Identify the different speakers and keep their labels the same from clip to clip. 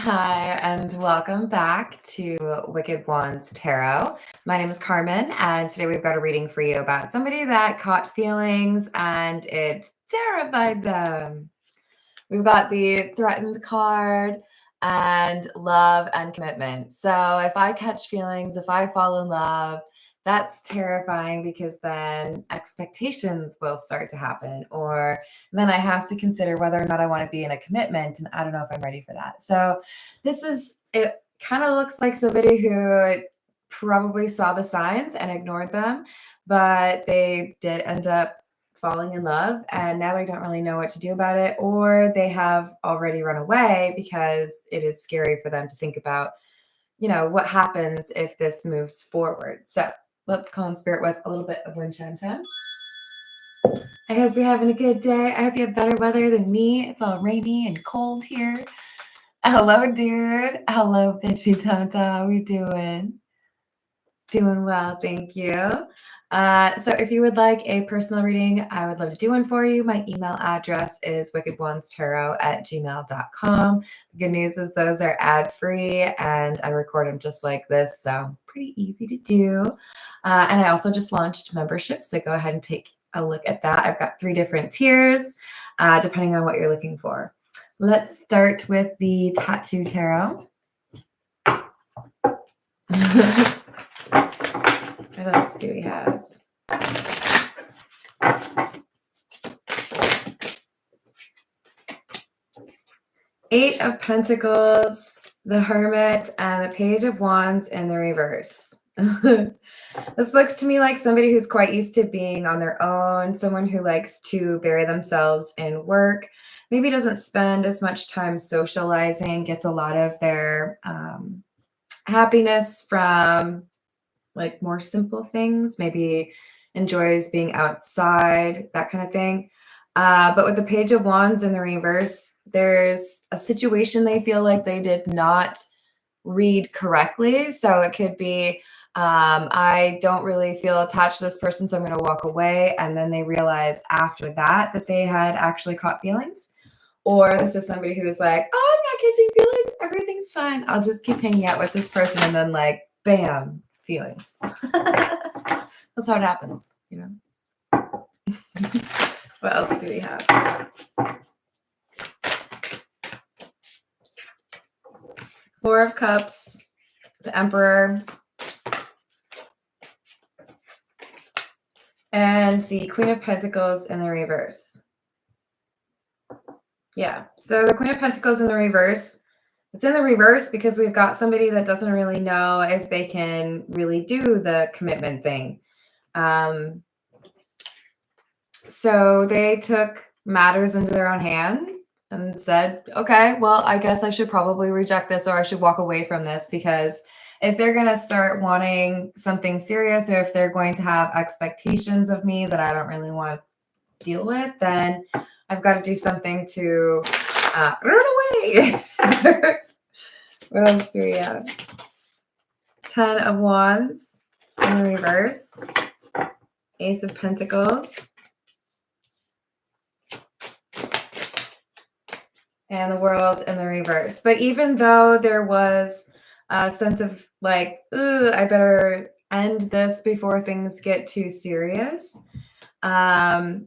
Speaker 1: Hi, and welcome back to Wicked Wands Tarot. My name is Carmen, and today we've got a reading for you about somebody that caught feelings and it terrified them. We've got the threatened card and love and commitment. So if I catch feelings, if I fall in love, that's terrifying because then expectations will start to happen, or then I have to consider whether or not I want to be in a commitment, and I don't know if I'm ready for that. So it kind of looks like somebody who probably saw the signs and ignored them, but they did end up falling in love and now they don't really know what to do about it, or they have already run away because it is scary for them to think about, what happens if this moves forward. So let's call in spirit with a little bit of wind chime time. I hope you're having a good day. I hope you have better weather than me. It's all rainy and cold here. Hello, dude. Hello, bitchy Tonta. How we doing? Doing well, thank you. So if you would like a personal reading, I would love to do one for you. My email address is wickedwandstarot@gmail.com. The good news is those are ad-free and I record them just like this, so pretty easy to do. And I also just launched membership, so go ahead and take a look at that. I've got 3 different tiers, depending on what you're looking for. Let's start with the Tattoo Tarot. What else do we have? Eight of Pentacles, the Hermit, and the Page of Wands in the reverse. This looks to me like somebody who's quite used to being on their own, someone who likes to bury themselves in work, maybe doesn't spend as much time socializing, gets a lot of their happiness from like more simple things, maybe enjoys being outside, that kind of thing. But with the Page of Wands in the reverse, there's a situation they feel like they did not read correctly. So it could be, I don't really feel attached to this person, so I'm going to walk away. And then they realize after that they had actually caught feelings. Or this is somebody who's like, oh, I'm not catching feelings. Everything's fine. I'll just keep hanging out with this person. And then like, bam, feelings. That's how it happens, What else do we have? Four of Cups, the Emperor, and the Queen of Pentacles in the reverse. Yeah, so the Queen of Pentacles in the reverse, it's in the reverse because we've got somebody that doesn't really know if they can really do the commitment thing. So they took matters into their own hands and said, okay, well, I guess I should probably reject this, or I should walk away from this, because if they're going to start wanting something serious, or if they're going to have expectations of me that I don't really want to deal with, then I've got to do something to run away. What else do we have? 10 of Wands in the reverse. Ace of Pentacles. And the World in the reverse. But even though there was a sense of like, ooh, I better end this before things get too serious, they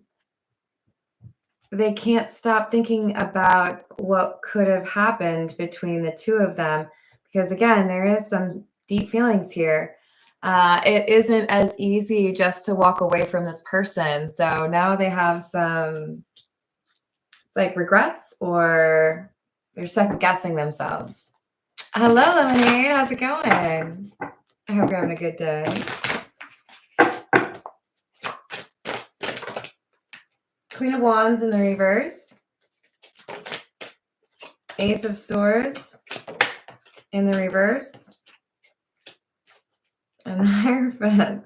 Speaker 1: can't stop thinking about what could have happened between the two of them, because again, there is some deep feelings here. It isn't as easy just to walk away from this person. So now they have some, it's like regrets, or they're second guessing themselves. Hello, Lemonade. How's it going? I hope you're having a good day. Queen of Wands in the reverse. Ace of Swords in the reverse. And the Hierophant.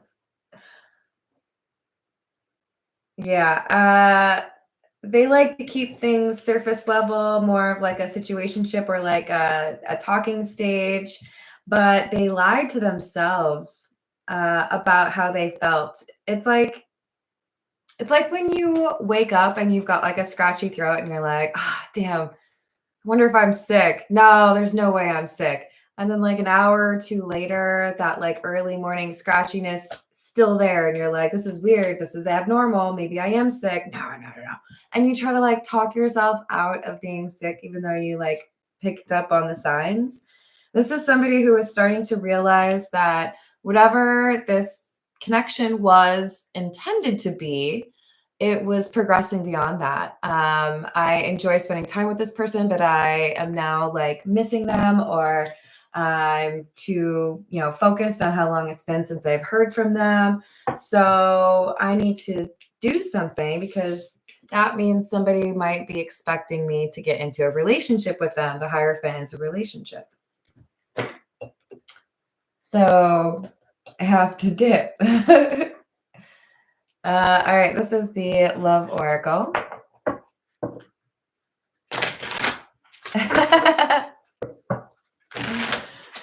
Speaker 1: Yeah. They like to keep things surface level, more of like a situationship or like a talking stage, but they lied to themselves about how they felt. It's like when you wake up and you've got like a scratchy throat and you're like, damn, I wonder if I'm sick. No, there's no way I'm sick. And then like an hour or two later, that like early morning scratchiness still there. And you're like, this is weird. This is abnormal. Maybe I am sick. No, no, no, no. And you try to like talk yourself out of being sick, even though you like picked up on the signs. This is somebody who is starting to realize that whatever this connection was intended to be, it was progressing beyond that. I enjoy spending time with this person, but I am now like missing them, or I'm too, focused on how long it's been since I've heard from them. So I need to do something because that means somebody might be expecting me to get into a relationship with them. The Hierophant is a relationship. So I have to dip. All right, this is the Love Oracle.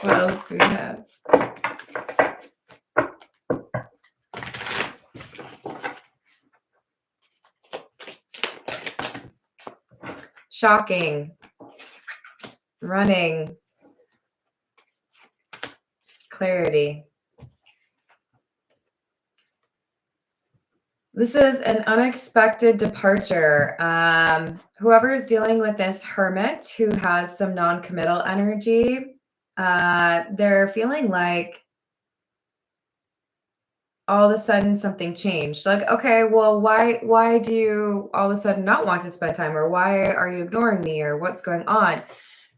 Speaker 1: What else do we have? Shocking. Running. Clarity. This is an unexpected departure. Whoever is dealing with this hermit who has some non-committal energy, they're feeling like all of a sudden something changed. Like, okay, well, why do you all of a sudden not want to spend time, or why are you ignoring me, or what's going on?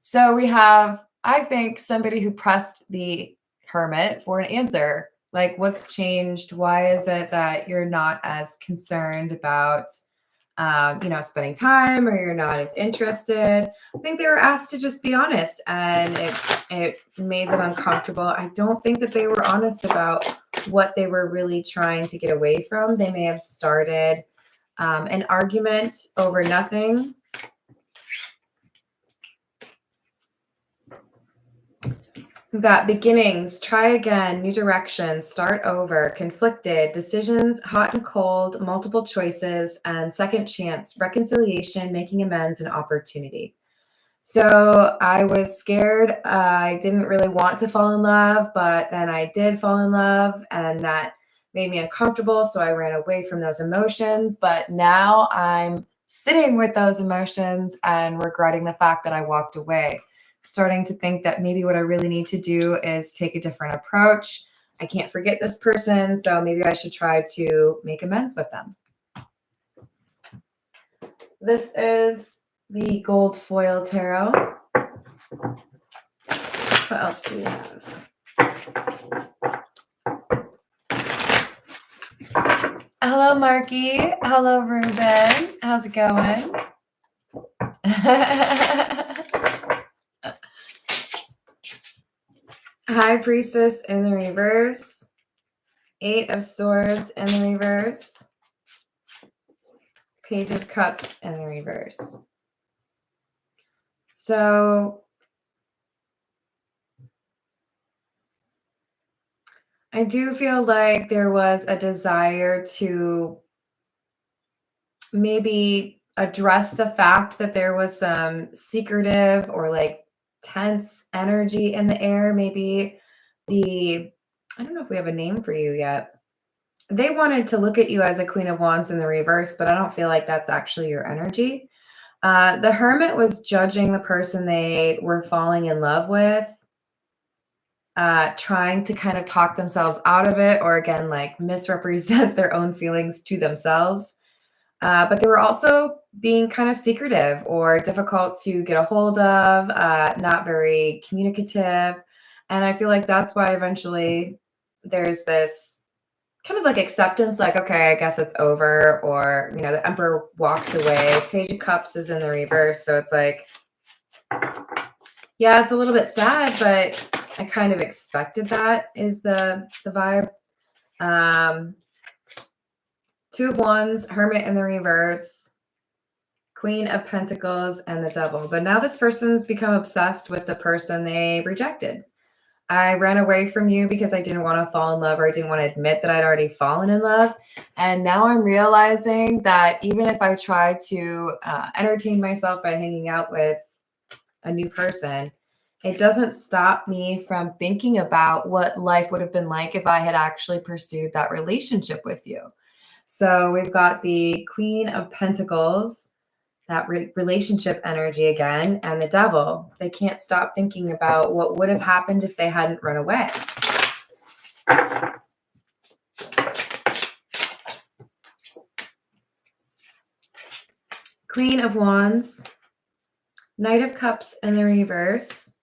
Speaker 1: So we have, I think, somebody who pressed the hermit for an answer. Like, what's changed? Why is it that you're not as concerned about, spending time, or you're not as interested? I think they were asked to just be honest, and it made them uncomfortable. I don't think that they were honest about what they were really trying to get away from. They may have started an argument over nothing. We've got beginnings, try again, new direction, start over, conflicted, decisions, hot and cold, multiple choices, and second chance, reconciliation, making amends, and opportunity. So I was scared. I didn't really want to fall in love, but then I did fall in love, and that made me uncomfortable. So I ran away from those emotions. But now I'm sitting with those emotions and regretting the fact that I walked away, starting to think that maybe what I really need to do is take a different approach. I can't forget this person, so maybe I should try to make amends with them. This is the Gold Foil Tarot. What else do we have? Hello, Marky. Hello, Ruben. How's it going? High Priestess in the reverse. 8 of Swords in the reverse. Page of Cups in the reverse. So I do feel like there was a desire to maybe address the fact that there was some secretive or like tense energy in the air. Maybe I don't know if we have a name for you yet. They wanted to look at you as a Queen of Wands in the reverse, but I don't feel like that's actually your energy. The Hermit was judging the person they were falling in love with, trying to kind of talk themselves out of it, or again, like misrepresent their own feelings to themselves. But they were also being kind of secretive or difficult to get a hold of, not very communicative. And I feel like that's why eventually there's this kind of like acceptance, like, okay, I guess it's over, or, the Emperor walks away. Page of Cups is in the reverse. So it's like, yeah, it's a little bit sad, but I kind of expected that is the vibe. 2 of Wands, Hermit in the reverse, Queen of Pentacles, and the Devil. But now this person's become obsessed with the person they rejected. I ran away from you because I didn't want to fall in love, or I didn't want to admit that I'd already fallen in love. And now I'm realizing that even if I try to entertain myself by hanging out with a new person, it doesn't stop me from thinking about what life would have been like if I had actually pursued that relationship with you. So we've got the Queen of Pentacles, that relationship energy again, and the Devil. They can't stop thinking about what would have happened if they hadn't run away. Queen of Wands, Knight of Cups in the reverse,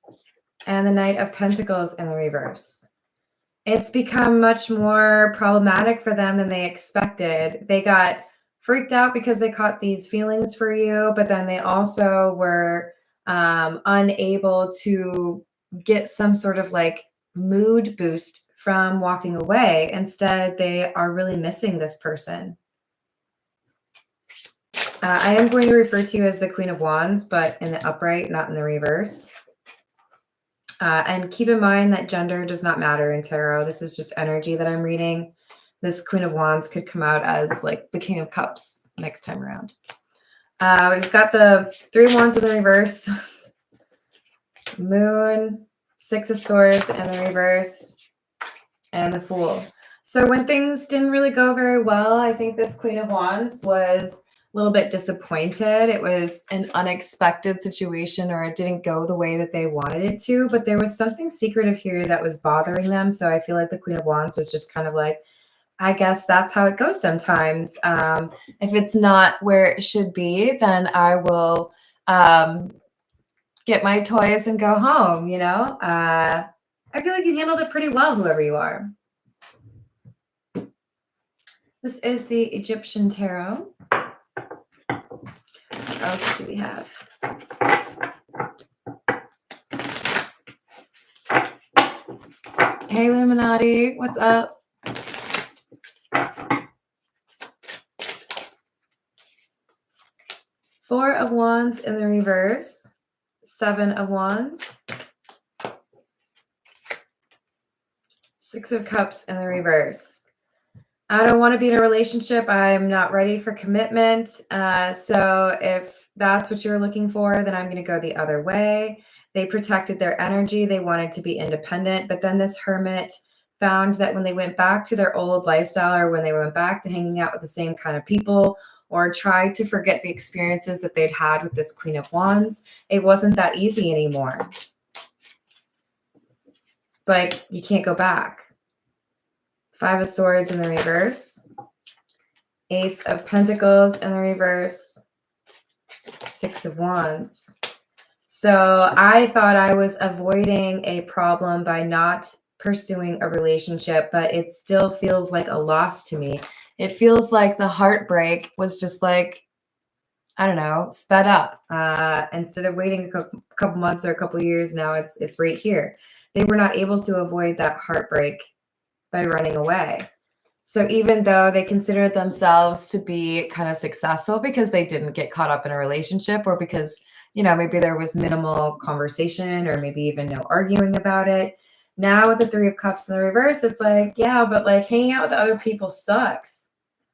Speaker 1: and the Knight of Pentacles in the reverse. It's become much more problematic for them than they expected. They got freaked out because they caught these feelings for you, but then they also were unable to get some sort of like mood boost from walking away. Instead, they are really missing this person. I am going to refer to you as the Queen of Wands, but in the upright, not in the reverse. And keep in mind that gender does not matter in tarot. This is just energy that I'm reading. This Queen of Wands could come out as like the King of Cups next time around. We've got the Three of Wands in the reverse. Moon, Six of Swords in the reverse, and the Fool. So when things didn't really go very well, I think this Queen of Wands was a little bit disappointed. It was an unexpected situation, or it didn't go the way that they wanted it to, but there was something secretive here that was bothering them. So I feel like the Queen of Wands was just kind of like, I guess that's how it goes sometimes. If it's not where it should be, then I will get my toys and go home, you know? I feel like you handled it pretty well, whoever you are. This is the Egyptian Tarot. What else do we have? Hey, Illuminati, what's up? Four of Wands in the reverse, Seven of Wands, Six of Cups in the reverse. I don't want to be in a relationship. I'm not ready for commitment. So if that's what you're looking for, then I'm going to go the other way. They protected their energy. They wanted to be independent. But then this hermit found that when they went back to their old lifestyle, or when they went back to hanging out with the same kind of people, or tried to forget the experiences that they'd had with this Queen of Wands, it wasn't that easy anymore. It's like you can't go back. Five of Swords in the reverse, Ace of Pentacles in the reverse, Six of Wands. So I thought I was avoiding a problem by not pursuing a relationship, but it still feels like a loss to me. It feels like the heartbreak was just like, I don't know, sped up. Instead of waiting a couple months or a couple years, now it's right here. They were not able to avoid that heartbreak by running away. So even though they considered themselves to be kind of successful because they didn't get caught up in a relationship, or because, you know, maybe there was minimal conversation or maybe even no arguing about it. Now with the Three of Cups in the reverse, it's like, yeah, but like hanging out with other people sucks.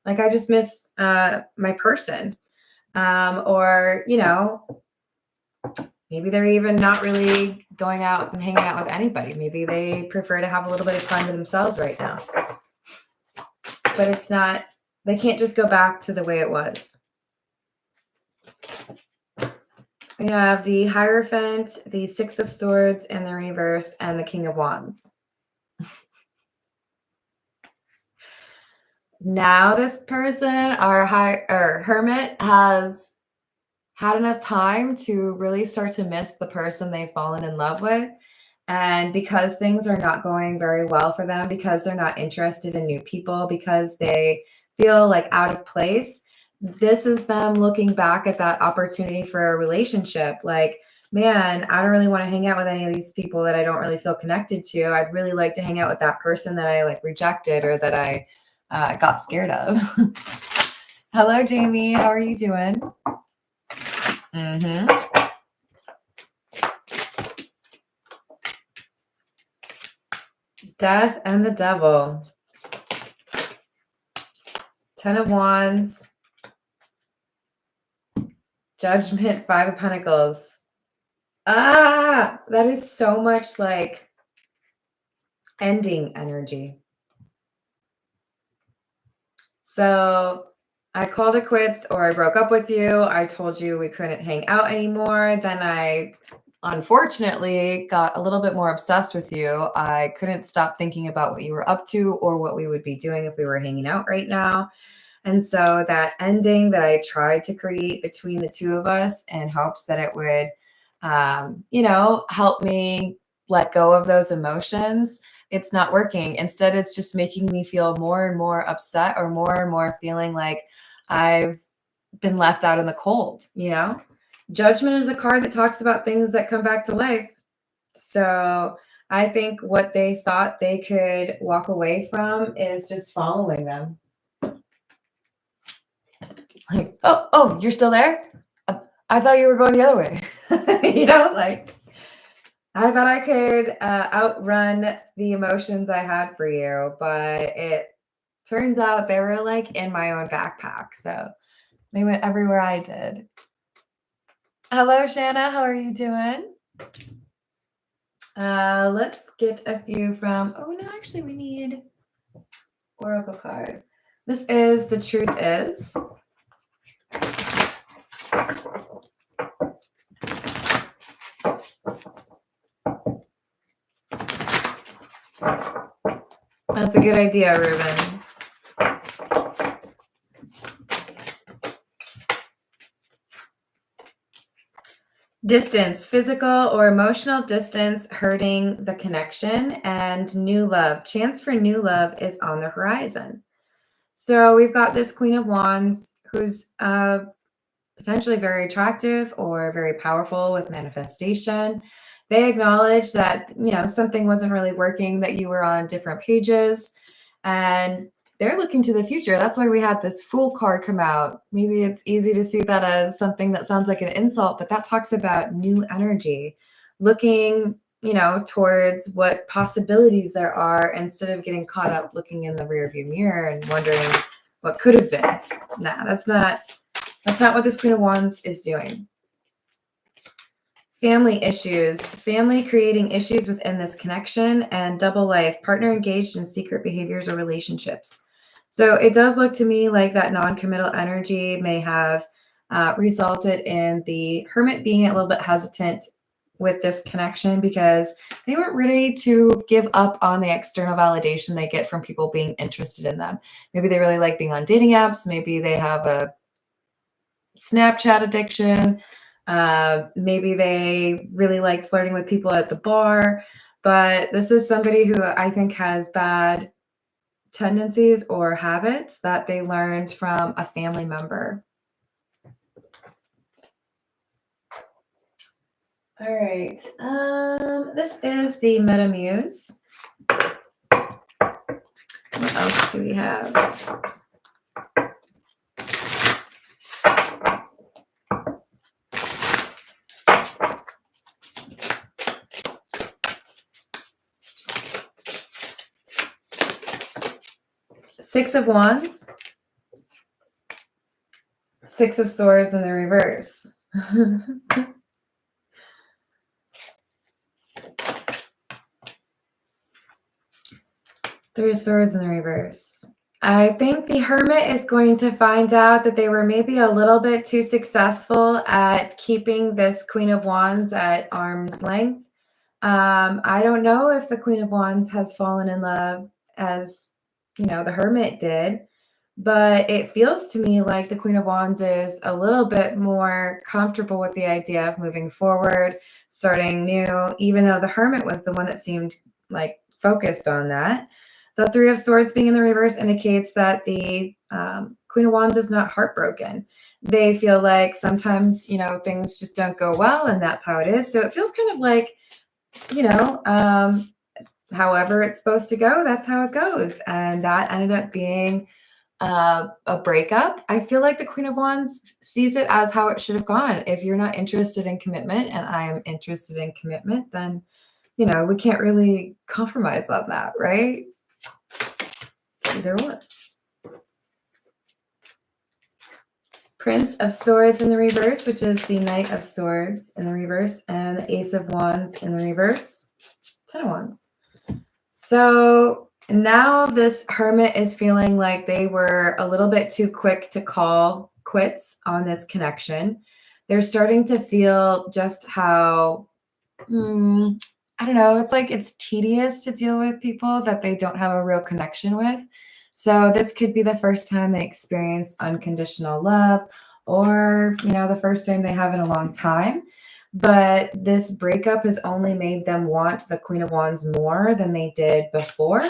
Speaker 1: Like I just miss my person. Or, you know, maybe they're even not really going out and hanging out with anybody. Maybe they prefer to have a little bit of time to themselves right now. But it's not, they can't just go back to the way it was. We have the Hierophant, the Six of Swords in the reverse, and the King of Wands. Now this person, our hermit, has had enough time to really start to miss the person they've fallen in love with. And because things are not going very well for them, because they're not interested in new people, because they feel like out of place, this is them looking back at that opportunity for a relationship. Like, man, I don't really want to hang out with any of these people that I don't really feel connected to. I'd really like to hang out with that person that I like rejected, or that I got scared of. Hello, Jamie. How are you doing? Death and the Devil. Ten of Wands. Judgment, Five of Pentacles. That is so much like ending energy. So I called it quits, or I broke up with you. I told you we couldn't hang out anymore. Then I unfortunately got a little bit more obsessed with you. I couldn't stop thinking about what you were up to or what we would be doing if we were hanging out right now. And so that ending that I tried to create between the two of us in hopes that it would, help me let go of those emotions, it's not working. Instead, it's just making me feel more and more upset, or more and more feeling like I've been left out in the cold. Judgment is a card that talks about things that come back to life. So I think what they thought they could walk away from is just following them. Like, oh, you're still there? I thought you were going the other way. Like I thought I could outrun the emotions I had for you, but it turns out they were like in my own backpack. So they went everywhere I did. Hello, Shanna. How are you doing? Let's get a few from, no, actually we need Oracle card. This is The Truth Is. That's a good idea, Ruben. Distance, physical or emotional distance hurting the connection, and new love. Chance for new love is on the horizon. So we've got this Queen of Wands who's potentially very attractive or very powerful with manifestation. They acknowledge that, something wasn't really working, that you were on different pages, and they're looking to the future. That's why we had this Fool card come out. Maybe it's easy to see that as something that sounds like an insult, but that talks about new energy, looking, towards what possibilities there are instead of getting caught up looking in the rearview mirror and wondering what could have been. Nah, that's not what this Queen of Wands is doing. Family issues, family creating issues within this connection, and double life, partner engaged in secret behaviors or relationships. So it does look to me like that non-committal energy may have resulted in the Hermit being a little bit hesitant with this connection because they weren't ready to give up on the external validation they get from people being interested in them. Maybe they really like being on dating apps. Maybe they have a Snapchat addiction. Maybe they really like flirting with people at the bar. But this is somebody who I think has bad tendencies or habits that they learned from a family member. All right. This is the Meta Muse. What else do we have? Six of Wands. Six of Swords in the reverse. Three of Swords in the reverse. I think the Hermit is going to find out that they were maybe a little bit too successful at keeping this Queen of Wands at arm's length. I don't know if the Queen of Wands has fallen in love as, the Hermit did, but it feels to me like the Queen of Wands is a little bit more comfortable with the idea of moving forward, starting new, even though the Hermit was the one that seemed like focused on that. The Three of Swords being in the reverse indicates that the Queen of Wands is not heartbroken. They feel like sometimes, things just don't go well, and that's how it is. So it feels kind of like, however it's supposed to go, that's how it goes. And that ended up being a breakup. I feel like the Queen of Wands sees it as how it should have gone. If you're not interested in commitment and I am interested in commitment, then, we can't really compromise on that, right? Either one. Prince of Swords in the reverse, which is the Knight of Swords in the reverse, and the Ace of Wands in the reverse. Ten of Wands. So now this Hermit is feeling like they were a little bit too quick to call quits on this connection. They're starting to feel just how, I don't know, it's like it's tedious to deal with people that they don't have a real connection with. So this could be the first time they experience unconditional love, or, the first time they have in a long time. But this breakup has only made them want the Queen of Wands more than they did before.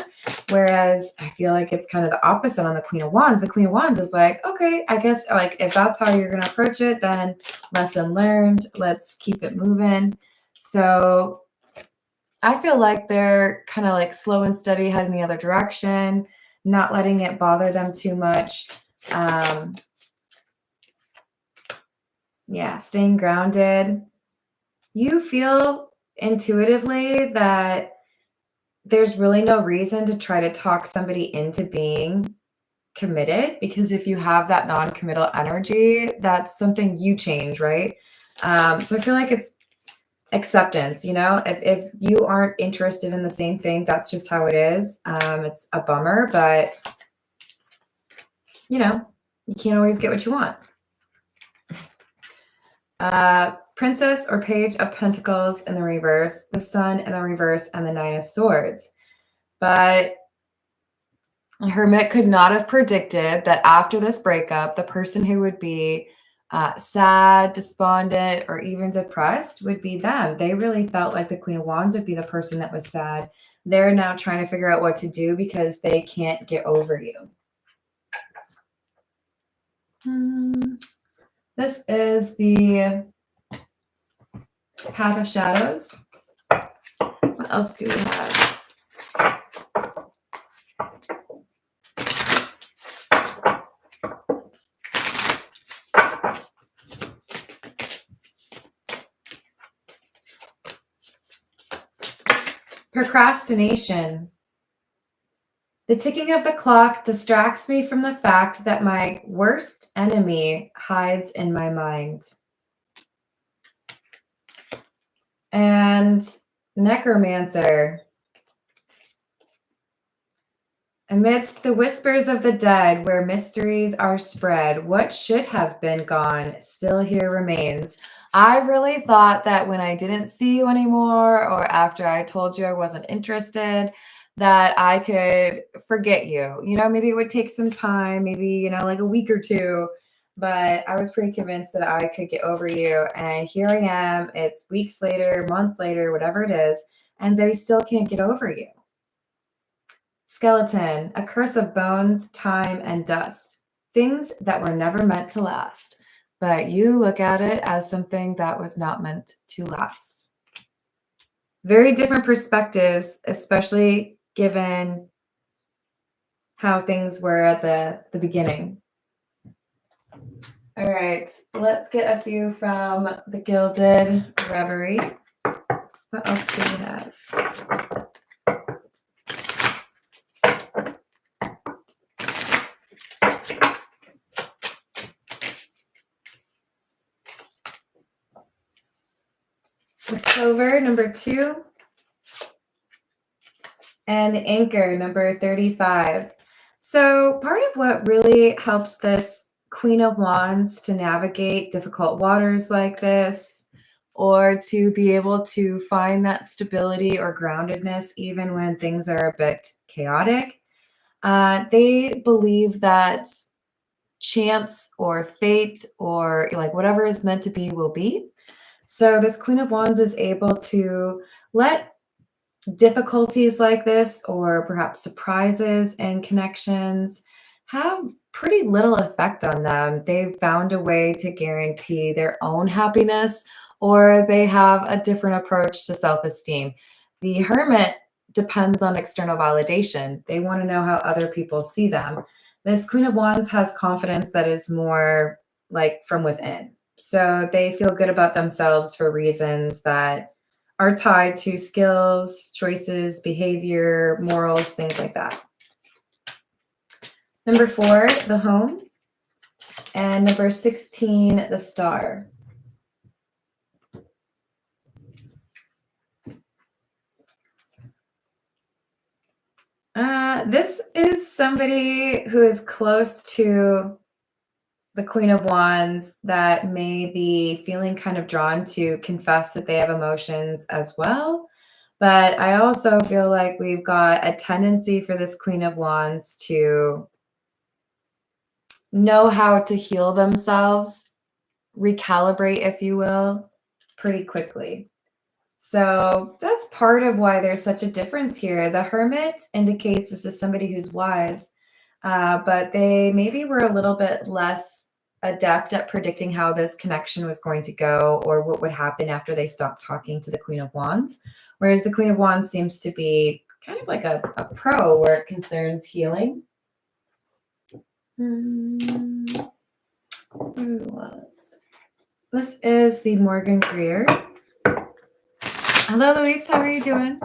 Speaker 1: Whereas I feel like it's kind of the opposite on the Queen of Wands. The Queen of Wands is like, okay, I guess like if that's how you're going to approach it, then lesson learned, let's keep it moving. So I feel like they're kind of like slow and steady heading the other direction, not letting it bother them too much. Yeah, staying grounded. You feel intuitively that there's really no reason to try to talk somebody into being committed, because if you have that non-committal energy, that's something you change, right? So I feel like it's acceptance, if you aren't interested in the same thing, that's just how it is. It's a bummer, but you can't always get what you want. Princess or Page of Pentacles in the reverse, the Sun in the reverse, and the Nine of Swords. But Hermit could not have predicted that after this breakup, the person who would be sad, despondent, or even depressed would be them. They really felt like the Queen of Wands would be the person that was sad. They're now trying to figure out what to do because they can't get over you. This is the Path of Shadows. What else do we have? Procrastination. The ticking of the clock distracts me from the fact that my worst enemy hides in my mind. And Necromancer. Amidst the whispers of the dead, where mysteries are spread, what should have been gone still here remains. I really thought that when I didn't see you anymore, or after I told you I wasn't interested, that I could forget you. Maybe it would take some time, maybe, like a week or two, but I was pretty convinced that I could get over you. And here I am, it's weeks later, months later, whatever it is, and they still can't get over you. Skeleton, a curse of bones, time, and dust. Things that were never meant to last. But you look at it as something that was not meant to last. Very different perspectives, especially given how things were at the beginning. All right, let's get a few from the Gilded Reverie. What else do we have? The Clover, number 2. And the Anchor, number 35. So part of what really helps this Queen of Wands to navigate difficult waters like this, or to be able to find that stability or groundedness even when things are a bit chaotic, they believe that chance or fate or like whatever is meant to be will be. So this Queen of Wands is able to let difficulties like this, or perhaps surprises and connections, have pretty little effect on them. They've found a way to guarantee their own happiness, or they have a different approach to self-esteem. The Hermit depends on external validation. They want to know how other people see them. This Queen of Wands has confidence that is more like from within. So they feel good about themselves for reasons that are tied to skills, choices, behavior, morals, things like that. Number 4, the Home. And number 16, the Star. This is somebody who is close to the Queen of Wands that may be feeling kind of drawn to confess that they have emotions as well. But I also feel like we've got a tendency for this Queen of Wands to know how to heal themselves, recalibrate, if you will, pretty quickly. So that's part of why there's such a difference here. The Hermit indicates this is somebody who's wise, but they maybe were a little bit less adept at predicting how this connection was going to go or what would happen after they stopped talking to the Queen of Wands. Whereas the Queen of Wands seems to be kind of like a pro where it concerns healing. This is the Morgan Greer. Hello, Louise. How are you doing?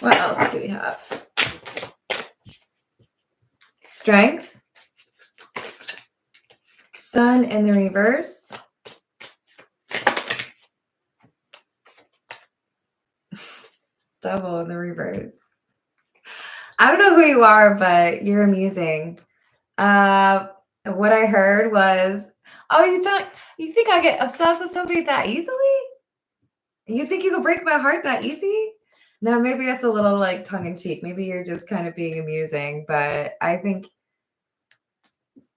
Speaker 1: What else do we have? Strength. Sun in the reverse. Devil in the reverse. I don't know who you are, but you're amusing. What I heard was, oh, you think I get obsessed with somebody that easily? You think you could break my heart that easy? No, maybe it's a little like tongue in cheek. Maybe you're just kind of being amusing, but I think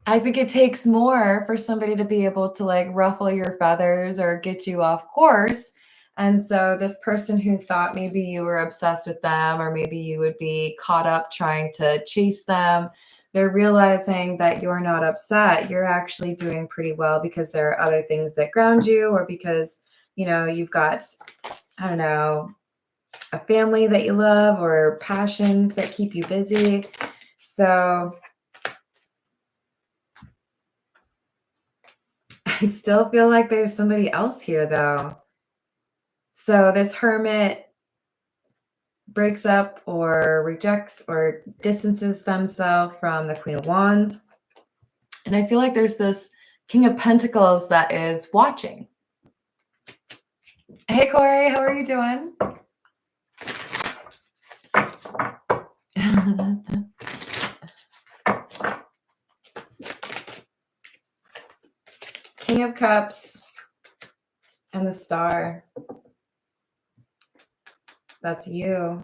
Speaker 1: it takes more for somebody to be able to like ruffle your feathers or get you off course. And so this person who thought maybe you were obsessed with them or maybe you would be caught up trying to chase them, they're realizing that you're not upset. You're actually doing pretty well because there are other things that ground you or because, you know, you've got, I don't know, a family that you love or passions that keep you busy. So I still feel like there's somebody else here though. So this Hermit breaks up or rejects or distances themselves from the Queen of Wands. And I feel like there's this King of Pentacles that is watching. Hey, Corey, how are you doing? King of Cups and the Star. That's you.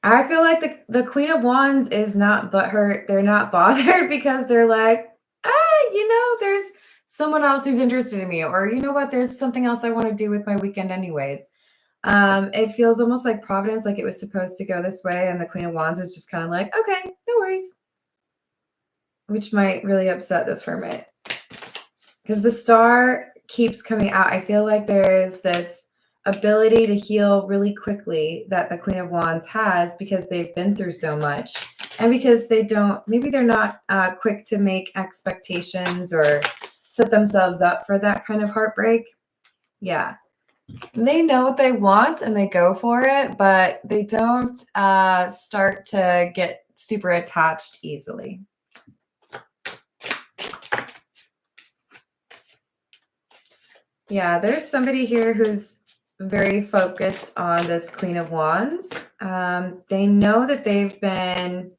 Speaker 1: I feel like the Queen of Wands is not butthurt. They're not bothered because they're like, you know, there's someone else who's interested in me, or you know what, there's something else I want to do with my weekend anyways. It feels almost like Providence, like it was supposed to go this way, and the Queen of Wands is just kind of like, okay, no worries. Which might really upset this Hermit. Because the Star keeps coming out. I feel like there is this ability to heal really quickly that the Queen of Wands has because they've been through so much. And because maybe they're not quick to make expectations or set themselves up for that kind of heartbreak. Yeah. They know what they want and they go for it, but they don't start to get super attached easily. Yeah, there's somebody here who's very focused on this Queen of Wands. They know that they've been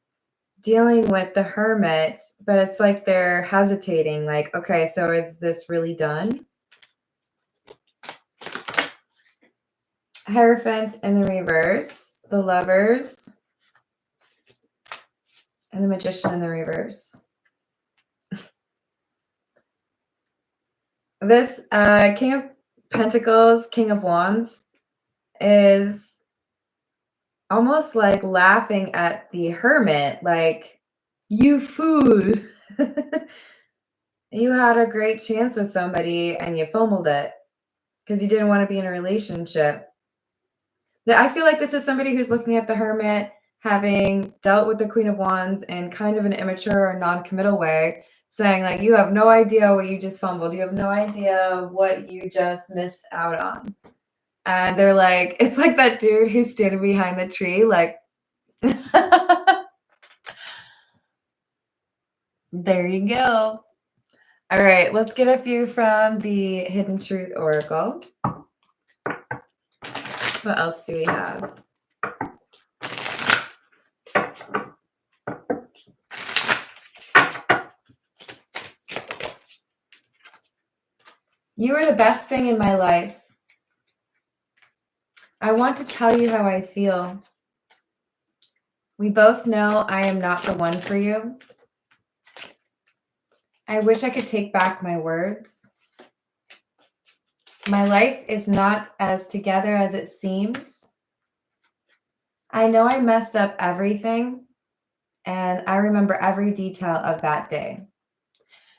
Speaker 1: dealing with the Hermit, but it's like they're hesitating, like, okay, so is this really done? Hierophant in the reverse, the Lovers, and the Magician in the reverse. This King of Pentacles, King of Wands is almost like laughing at the Hermit, like, you fool. You had a great chance with somebody and you fumbled it because you didn't want to be in a relationship. I feel like this is somebody who's looking at the Hermit, having dealt with the Queen of Wands in kind of an immature or non-committal way. saying like, you have no idea what you just fumbled. You have no idea what you just missed out on. And they're like, it's like that dude who's standing behind the tree, like, there you go. All right, let's get a few from the Hidden Truth Oracle. What else do we have? You are the best thing in my life. I want to tell you how I feel. We both know I am not the one for you. I wish I could take back my words. My life is not as together as it seems. I know I messed up everything, and I remember every detail of that day.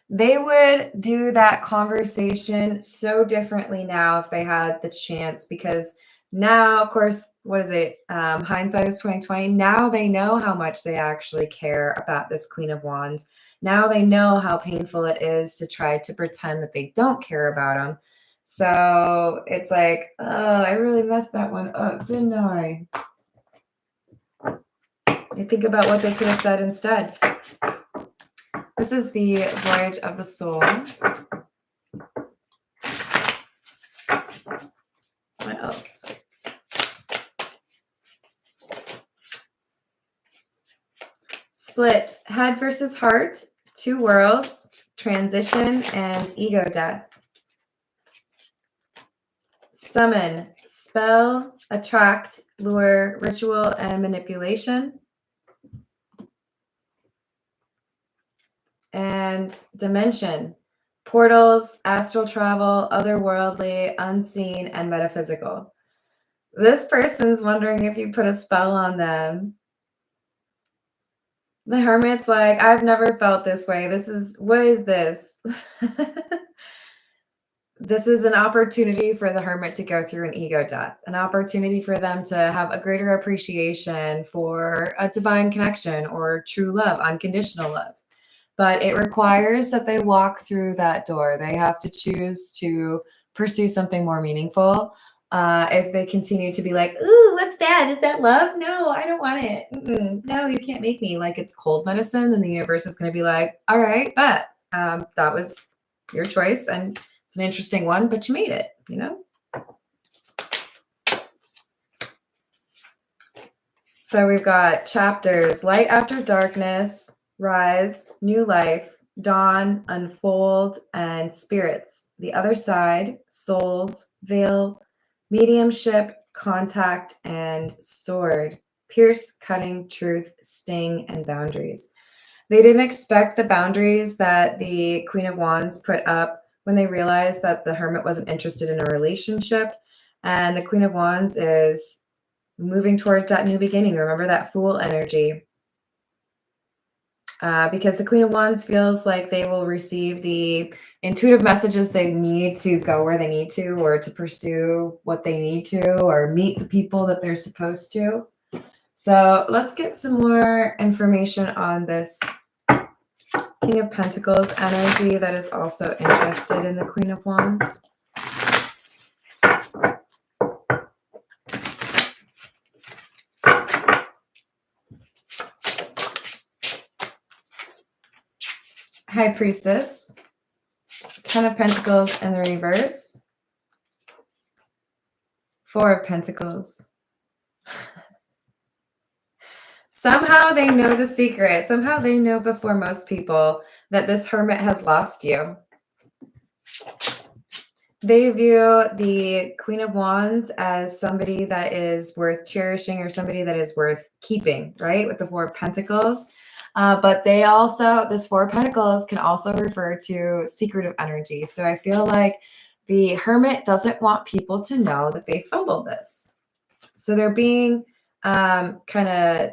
Speaker 1: They would do that conversation so differently now if they had the chance, because now, of course, what is it? Hindsight is 2020. Now they know how much they actually care about this Queen of Wands. Now they know how painful it is to try to pretend that they don't care about them. So it's like, oh, I really messed that one up, didn't I? They think about what they could have said instead. This is the Voyage of the Soul. What else? Split, head versus heart, two worlds, transition, and ego death. Summon, spell, attract, lure, ritual, and manipulation. And dimension, portals, astral travel, otherworldly, unseen, and metaphysical. This person's wondering if you put a spell on them. The Hermit's like, I've never felt this way. What is this? This is an opportunity for the Hermit to go through an ego death, an opportunity for them to have a greater appreciation for a divine connection or true love, unconditional love. But it requires that they walk through that door. They have to choose to pursue something more meaningful. If they continue to be like, ooh, what's that? Is that love? No, I don't want it. No, you can't make me. Like it's cold medicine. Then the universe is going to be like, all right, but that was your choice. And it's an interesting one, but you made it, you know? So we've got chapters, light after darkness, rise, new life, dawn, unfold, and spirits. The other side, souls, veil, mediumship, contact, and sword. Pierce, cutting, truth, sting, and boundaries. They didn't expect the boundaries that the Queen of Wands put up when they realized that the Hermit wasn't interested in a relationship. And the Queen of Wands is moving towards that new beginning. Remember that Fool energy. Because the Queen of Wands feels like they will receive the intuitive messages they need to go where they need to, or to pursue what they need to, or meet the people that they're supposed to. So let's get some more information on this King of Pentacles energy that is also interested in the Queen of Wands. High Priestess, Ten of Pentacles in the reverse, Four of Pentacles. Somehow they know the secret. Somehow they know before most people that this Hermit has lost you. They view the Queen of Wands as somebody that is worth cherishing, or somebody that is worth keeping, right? With the Four of Pentacles. But they also, this Four of Pentacles can also refer to secretive energy. So I feel like the Hermit doesn't want people to know that they fumbled this. So they're being kind of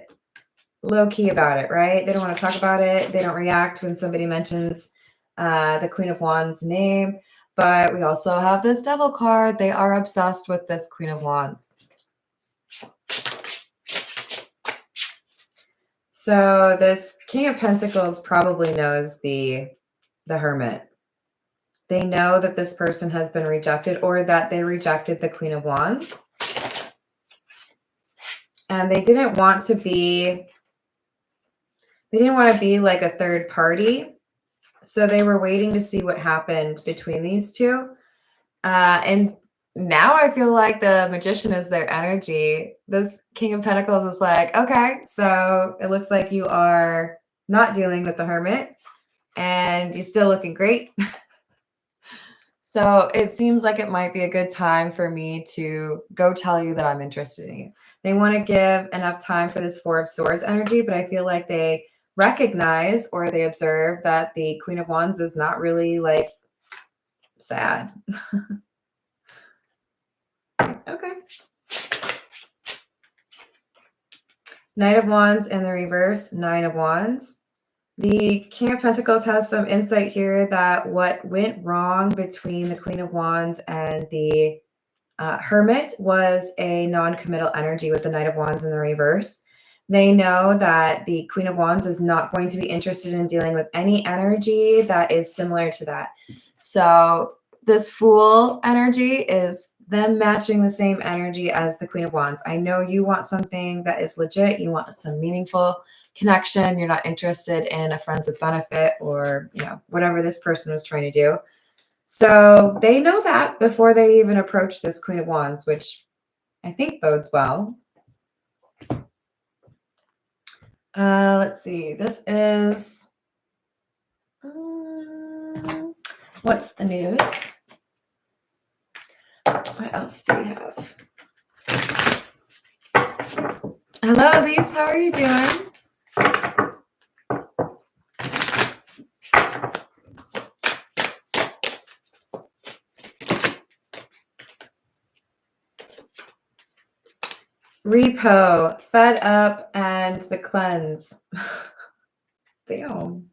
Speaker 1: low-key about it, right? They don't want to talk about it. They don't react when somebody mentions the Queen of Wands name. But we also have this Devil card. They are obsessed with this Queen of Wands. So this King of Pentacles probably knows the the Hermit. They know that this person has been rejected or that they rejected the Queen of Wands. And they didn't want to be like a third party. So they were waiting to see what happened between these two. And now I feel like the Magician is their energy. This King of Pentacles is like, okay, so it looks like you are not dealing with the Hermit and you're still looking great. So it seems like it might be a good time for me to go tell you that I'm interested in you. They want to give enough time for this Four of Swords energy, but I feel like they recognize or they observe that the Queen of Wands is not really like sad. Okay. Knight of Wands in the reverse, Nine of Wands. The King of Pentacles has some insight here that what went wrong between the Queen of Wands and the Hermit was a non-committal energy with the Knight of Wands in the reverse. They know that the Queen of Wands is not going to be interested in dealing with any energy that is similar to that. So this Fool energy is them matching the same energy as the Queen of Wands. I know you want something that is legit. You want some meaningful connection. You're not interested in a friends with benefit or, you know, whatever this person was trying to do. So they know that before they even approach this Queen of Wands, which I think bodes well. Let's see. This is... what's the news? What else do we have? Hello, Elise. How are you doing? Repo, Fed Up, and the Cleanse. Damn.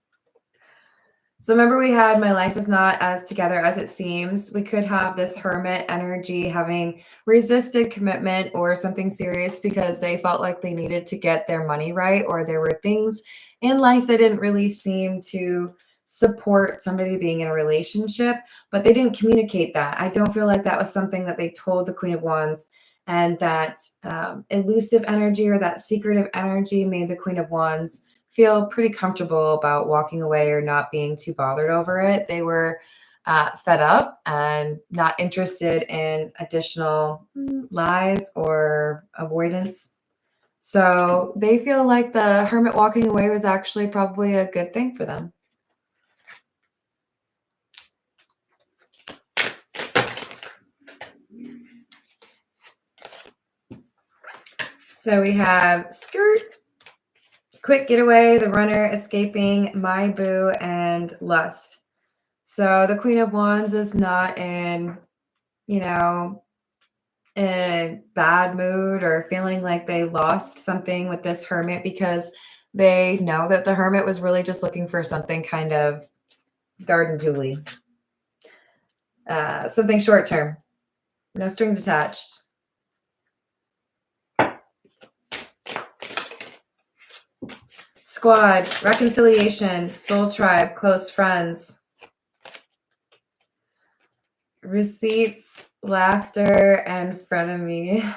Speaker 1: So remember we had my life is not as together as it seems. We could have this Hermit energy having resisted commitment or something serious because they felt like they needed to get their money right, or there were things in life that didn't really seem to support somebody being in a relationship, but they didn't communicate that. I don't feel like that was something that they told the Queen of Wands, and that elusive energy or that secretive energy made the Queen of Wands feel pretty comfortable about walking away or not being too bothered over it. They were fed up and not interested in additional lies or avoidance. So they feel like the Hermit walking away was actually probably a good thing for them. So we have Skirt, Quick Getaway, The Runner, Escaping, My Boo, and Lust. So the Queen of Wands is not in, you know, a bad mood or feeling like they lost something with this Hermit, because they know that the Hermit was really just looking for something kind of garden tooly. Something short term. No strings attached. Squad, reconciliation, soul tribe, close friends. Receipts, laughter, and frenemy.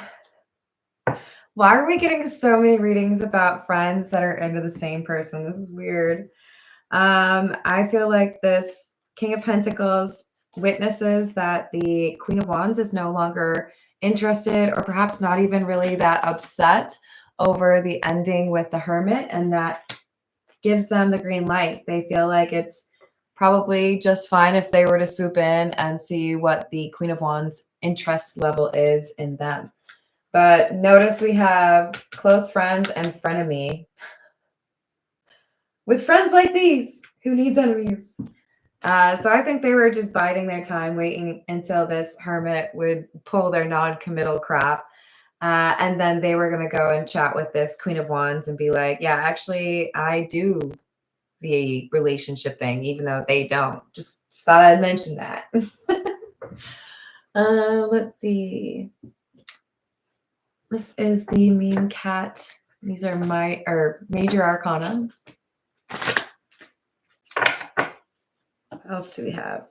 Speaker 1: Why are we getting so many readings about friends that are into the same person? This is weird. I feel like this King of Pentacles witnesses that the Queen of Wands is no longer interested, or perhaps not even really that upset over the ending with the Hermit, and that gives them the green light. They feel like it's probably just fine if they were to swoop in and see what the Queen of Wands interest level is in them. But notice we have close friends and frenemy. With friends like these, who needs enemies? So I think they were just biding their time, waiting until this Hermit would pull their non-committal crap. And then they were going to go and chat with this Queen of Wands and be like, yeah, actually, I do the relationship thing, even though they don't. Just thought I'd mention that. Let's see. This is the Mean Cat. These are major arcana. else do we have?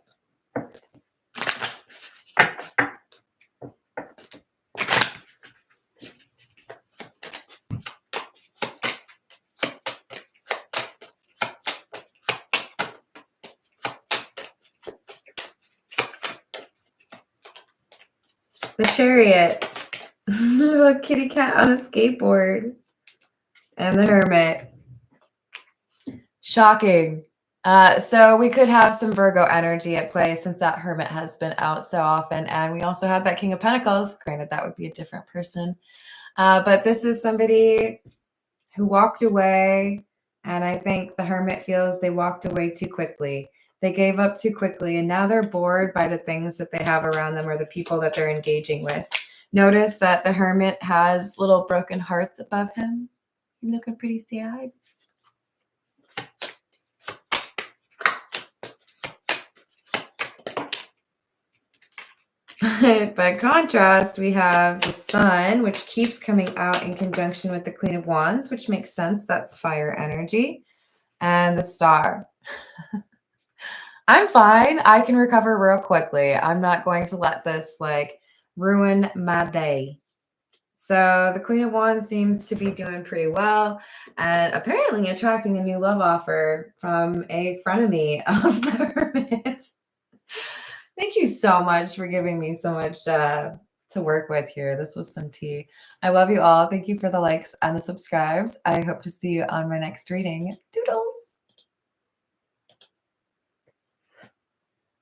Speaker 1: The Chariot. Little kitty cat on a skateboard. And the Hermit. Shocking. So we could have some Virgo energy at play since that Hermit has been out so often. And we also had that King of Pentacles. Granted, that would be a different person. But this is somebody who walked away. And I think the Hermit feels they walked away too quickly. They gave up too quickly. And now they're bored by the things that they have around them or the people that they're engaging with. Notice that the Hermit has little broken hearts above him. Looking pretty sad. By contrast, we have the Sun, which keeps coming out in conjunction with the Queen of Wands, which makes sense. That's fire energy. And the Star. I'm fine. I can recover real quickly. I'm not going to let this like ruin my day. So the Queen of Wands seems to be doing pretty well and apparently attracting a new love offer from a frenemy of the Hermit. Thank you so much for giving me so much to work with here. This was some tea. I love you all. Thank you for the likes and the subscribes. I hope to see you on my next reading. Doodles.